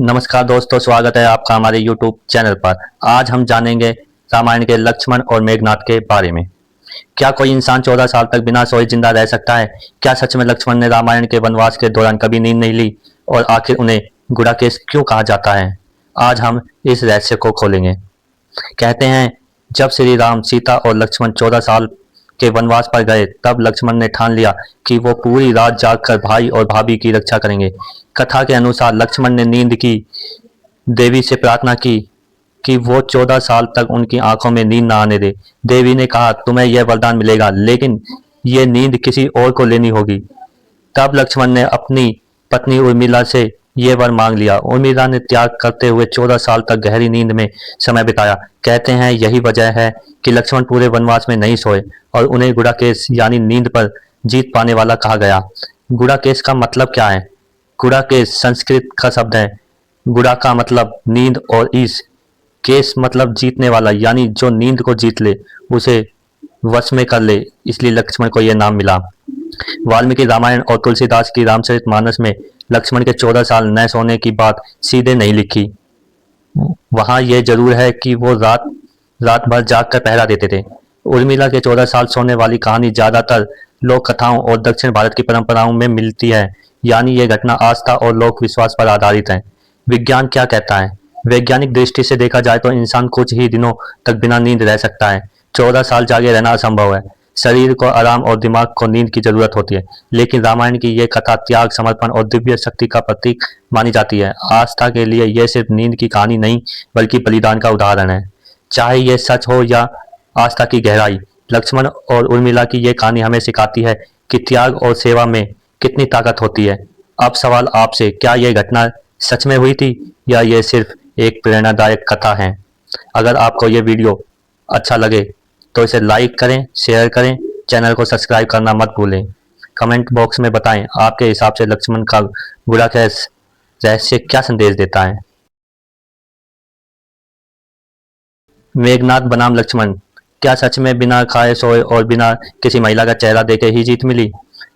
नमस्कार दोस्तों, स्वागत है आपका हमारे YouTube चैनल पर। आज हम जानेंगे रामायण के लक्ष्मण और मेघनाथ के बारे में। क्या कोई इंसान 14 साल तक बिना सोए जिंदा रह सकता है? क्या सच में लक्ष्मण ने रामायण के वनवास के दौरान कभी नींद नहीं ली? और आखिर उन्हें गुड़ाकेश क्यों कहा जाता है? आज हम इस रहस्य को खोलेंगे। कहते हैं, जब श्री राम, सीता और लक्ष्मण 14 साल के वनवास पर गए, तब लक्ष्मण ने ठान लिया कि वो पूरी रात जागकर भाई और भाभी की रक्षा करेंगे। कथा के अनुसार लक्ष्मण ने नींद की देवी से प्रार्थना की कि वो 14 साल तक उनकी आंखों में नींद न आने दे। देवी ने कहा, तुम्हें यह वरदान मिलेगा, लेकिन ये नींद किसी और को लेनी होगी। तब लक्ष्मण ने अपनी पत्नी उर्मिला से ये वर मांग लिया। उर्मिला ने त्याग करते हुए 14 साल तक गहरी नींद में समय बिताया। कहते हैं, यही वजह है कि लक्ष्मण पूरे वनवास में नहीं सोए और उन्हें गुड़ाकेश यानी नींद पर जीत पाने वाला कहा गया। गुड़ाकेश का मतलब क्या है? गुड़ाकेश संस्कृत का शब्द है। गुड़ा का मतलब नींद और ईश, केश मतलब जीतने वाला, यानी जो नींद को जीत ले, उसे वश में कर ले, इसलिए लक्ष्मण को यह नाम मिला। वाल्मीकि रामायण और तुलसीदास की रामचरितमानस में लक्ष्मण के 14 साल न सोने की बात सीधे नहीं लिखी। वहां यह जरूर है कि वो रात रात भर जाग कर पहरा देते थे। उर्मिला के 14 साल सोने वाली कहानी ज्यादातर लोक कथाओं और दक्षिण भारत की परंपराओं में मिलती है, यानी यह घटना आस्था और लोक विश्वास पर आधारित है। विज्ञान क्या कहता है? वैज्ञानिक दृष्टि से देखा जाए तो इंसान कुछ ही दिनों तक बिना नींद रह सकता है। 14 साल जागे रहना असंभव है। शरीर को आराम और दिमाग को नींद की जरूरत होती है। लेकिन रामायण की यह कथा त्याग, समर्पण और दिव्य शक्ति का प्रतीक मानी जाती है। आस्था के लिए यह सिर्फ नींद की कहानी नहीं, बल्कि बलिदान का उदाहरण है। चाहे यह सच हो या आस्था की गहराई, लक्ष्मण और उर्मिला की यह कहानी हमें सिखाती है कि त्याग और सेवा में कितनी ताकत होती है। अब सवाल आपसे, क्या यह घटना सच में हुई थी या यह सिर्फ एक प्रेरणादायक कथा है? अगर आपको यह वीडियो अच्छा लगे तो इसे लाइक करें, शेयर करें, चैनल को सब्सक्राइब करना मत भूलें। कमेंट बॉक्स में बताएं आपके हिसाब से लक्ष्मण का गुड़ाकेश रहस्य क्या संदेश देता है। मेघनाथ बनाम लक्ष्मण, क्या सच में बिना खाए सोए और बिना किसी महिला का चेहरा देखे ही जीत मिली?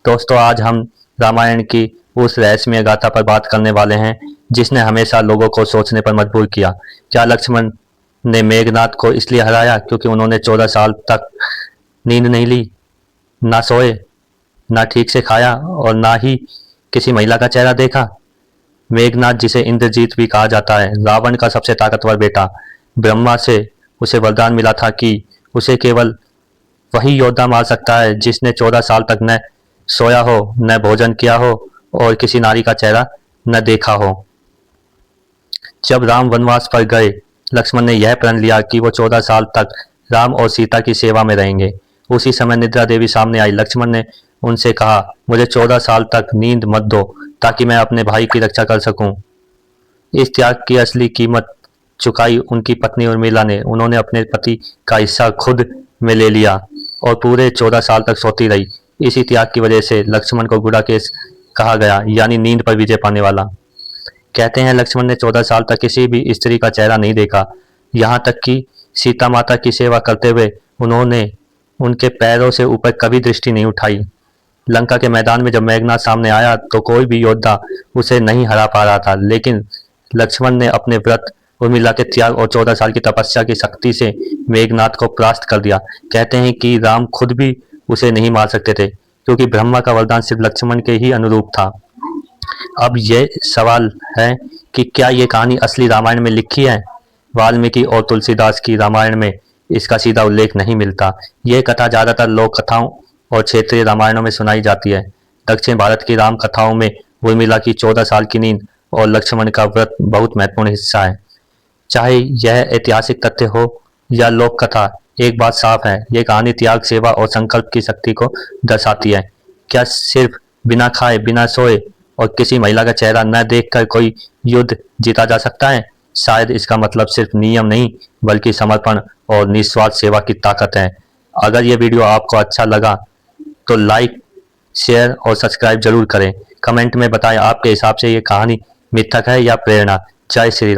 दोस्तों, आज हम रामायण की उस रहस्यमय गाथा पर बात करने वाले हैं जिसने हमेशा लोगों को सोचने पर मजबूर किया। क्या लक्ष्मण ने मेघनाथ को इसलिए हराया क्योंकि उन्होंने 14 साल तक नींद नहीं ली, ना सोए, ना ठीक से खाया और ना ही किसी महिला का चेहरा देखा? मेघनाथ, जिसे इंद्रजीत भी कहा जाता है, रावण का सबसे ताकतवर बेटा, ब्रह्मा से उसे वरदान मिला था कि उसे केवल वही योद्धा मार सकता है जिसने 14 साल तक न सोया हो, न भोजन किया हो और किसी नारी का चेहरा न देखा हो। जब राम वनवास पर गए, लक्ष्मण ने यह प्रण लिया कि वो 14 साल तक राम और सीता की सेवा में रहेंगे। उसी समय निद्रा देवी सामने आई। लक्ष्मण ने उनसे कहा, मुझे 14 साल तक नींद मत दो ताकि मैं अपने भाई की रक्षा कर सकूं। इस त्याग की असली कीमत चुकाई उनकी पत्नी उर्मिला ने। उन्होंने अपने पति का हिस्सा खुद में ले लिया और पूरे 14 साल तक सोती रही। इसी त्याग की वजह से लक्ष्मण को गुड़ाकेश कहा गया, यानी नींद पर विजय पाने वाला। कहते हैं, लक्ष्मण ने 14 साल तक किसी भी स्त्री का चेहरा नहीं देखा। यहाँ तक कि सीता माता की सेवा करते हुए उन्होंने उनके पैरों से ऊपर कभी दृष्टि नहीं उठाई। लंका के मैदान में जब मेघनाथ सामने आया तो कोई भी योद्धा उसे नहीं हरा पा रहा था, लेकिन लक्ष्मण ने अपने व्रत, उर्मिला के त्याग और 14 साल की तपस्या की शक्ति से मेघनाथ को परास्त कर दिया। कहते हैं कि राम खुद भी उसे नहीं मार सकते थे क्योंकि ब्रह्मा का वरदान सिर्फ लक्ष्मण के ही अनुरूप था। अब यह सवाल है कि क्या यह कहानी असली रामायण में लिखी है? वाल्मीकि और तुलसीदास की रामायण में इसका सीधा उल्लेख नहीं मिलता। यह कथा ज्यादातर लोक कथाओं और क्षेत्रीय रामायणों में सुनाई जाती है। दक्षिण भारत की राम कथाओं में उर्मिला की 14 साल की नींद और लक्ष्मण का व्रत बहुत महत्वपूर्ण हिस्सा है। चाहे यह ऐतिहासिक तथ्य हो या लोक कथा, एक बात साफ है, यह कहानी त्याग, सेवा और संकल्प की शक्ति को दर्शाती है। क्या सिर्फ बिना खाए, बिना सोए और किसी महिला का चेहरा न देखकर कोई युद्ध जीता जा सकता है? शायद इसका मतलब सिर्फ नियम नहीं, बल्कि समर्पण और निस्वार्थ सेवा की ताकत है। अगर यह वीडियो आपको अच्छा लगा तो लाइक, शेयर और सब्सक्राइब जरूर करें। कमेंट में बताएं आपके हिसाब से ये कहानी मिथक है या प्रेरणा। जय श्री राम।